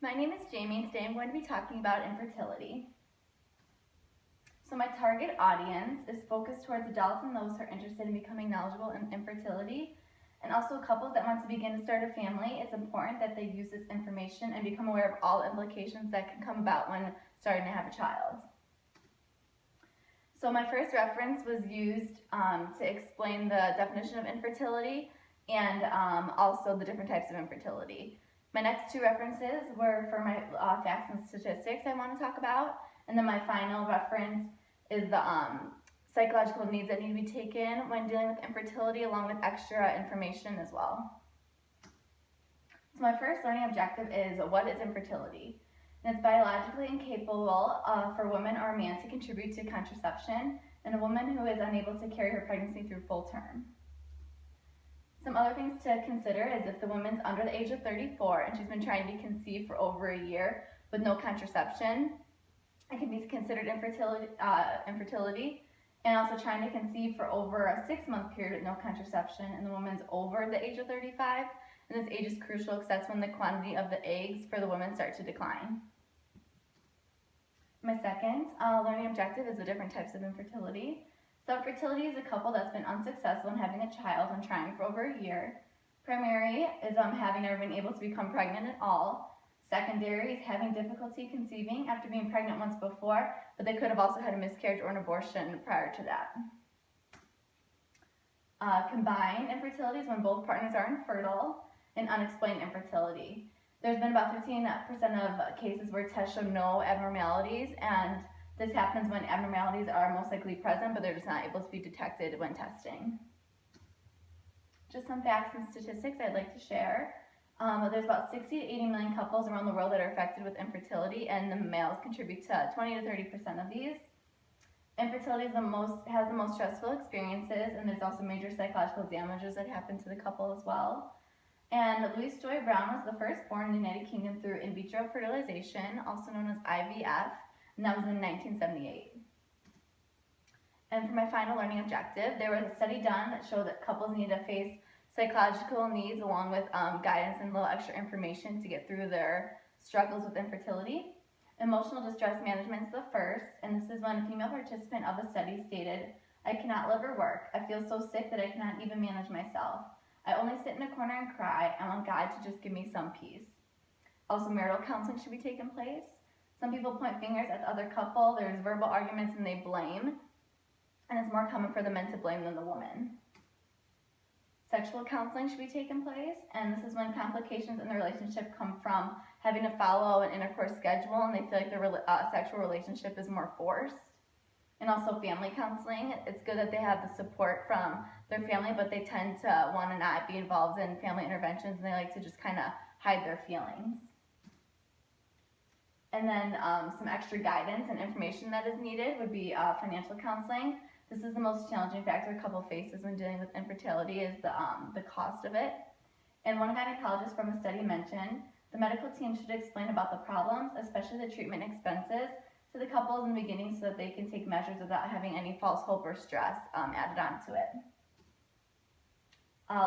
My name is Jamie and today I'm going to be talking about infertility. So my target audience is focused towards adults and those who are interested in becoming knowledgeable in infertility, and also couples that want to begin to start a family. It's important that they use this information and become aware of all implications that can come about when starting to have a child. So my first reference was used to explain the definition of infertility and also the different types of infertility. My next two references were for my facts and statistics I want to talk about, and then my final reference is the psychological needs that need to be taken when dealing with infertility, along with extra information as well. So my first learning objective is, what is infertility? And it's biologically incapable for women or a man to contribute to contraception, and a woman who is unable to carry her pregnancy through full term. Some other things to consider is if the woman's under the age of 34 and she's been trying to conceive for over a year with no contraception, it can be considered infertility, and also trying to conceive for over a 6-month period with no contraception, and the woman's over the age of 35, and this age is crucial because that's when the quantity of the eggs for the woman start to decline. My second learning objective is the different types of infertility. So infertility is a couple that's been unsuccessful in having a child and trying for over a year. Primary is having never been able to become pregnant at all. Secondary is having difficulty conceiving after being pregnant once before, but they could have also had a miscarriage or an abortion prior to that. Combined infertility is when both partners are infertile, and unexplained infertility. There's been about 15% of cases where tests show no abnormalities, and this happens when abnormalities are most likely present, but they're just not able to be detected when testing. Just some facts and statistics I'd like to share. There's about 60 to 80 million couples around the world that are affected with infertility, and the males contribute to 20 to 30% of these. Infertility has the most stressful experiences, and there's also major psychological damages that happen to the couple as well. And Louise Joy Brown was the first born in the United Kingdom through in vitro fertilization, also known as IVF, and that was in 1978. And for my final learning objective, there was a study done that showed that couples need to face psychological needs along with guidance and a little extra information to get through their struggles with infertility. Emotional distress management is the first, and this is when a female participant of the study stated, "I cannot live or work. I feel so sick that I cannot even manage myself. I only sit in a corner and cry. I want God to just give me some peace." Also, marital counseling should be taking place. Some people point fingers at the other couple. There's verbal arguments and they blame, and it's more common for the men to blame than the woman. Sexual counseling should be taking place, and this is when complications in the relationship come from having to follow an intercourse schedule and they feel like their sexual relationship is more forced. And also family counseling. It's good that they have the support from their family, but they tend to want to not be involved in family interventions, and they like to just kind of hide their feelings. And then some extra guidance and information that is needed would be financial counseling. This is the most challenging factor a couple faces when dealing with infertility, is the cost of it. And one gynecologist from a study mentioned, the medical team should explain about the problems, especially the treatment expenses, to the couples in the beginning so that they can take measures without having any false hope or stress added onto it.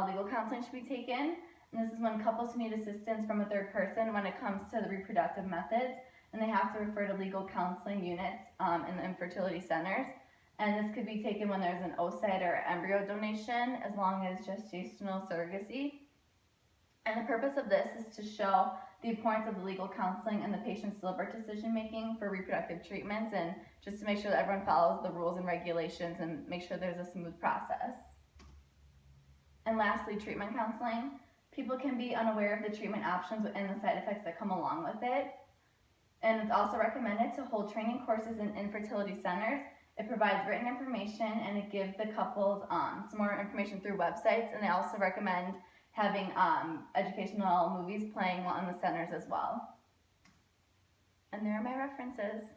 Legal counseling should be taken, and this is when couples need assistance from a third person when it comes to the reproductive methods, and they have to refer to legal counseling units in the infertility centers. And this could be taken when there's an oocyte or embryo donation, as long as gestational surrogacy. And the purpose of this is to show the importance of the legal counseling and the patient's deliberate decision making for reproductive treatments, and just to make sure that everyone follows the rules and regulations and make sure there's a smooth process. And lastly, treatment counseling. People can be unaware of the treatment options and the side effects that come along with it. And it's also recommended to hold training courses in infertility centers. It provides written information, and it gives the couples some more information through websites, and they also recommend having educational movies playing while in the centers as well. And there are my references.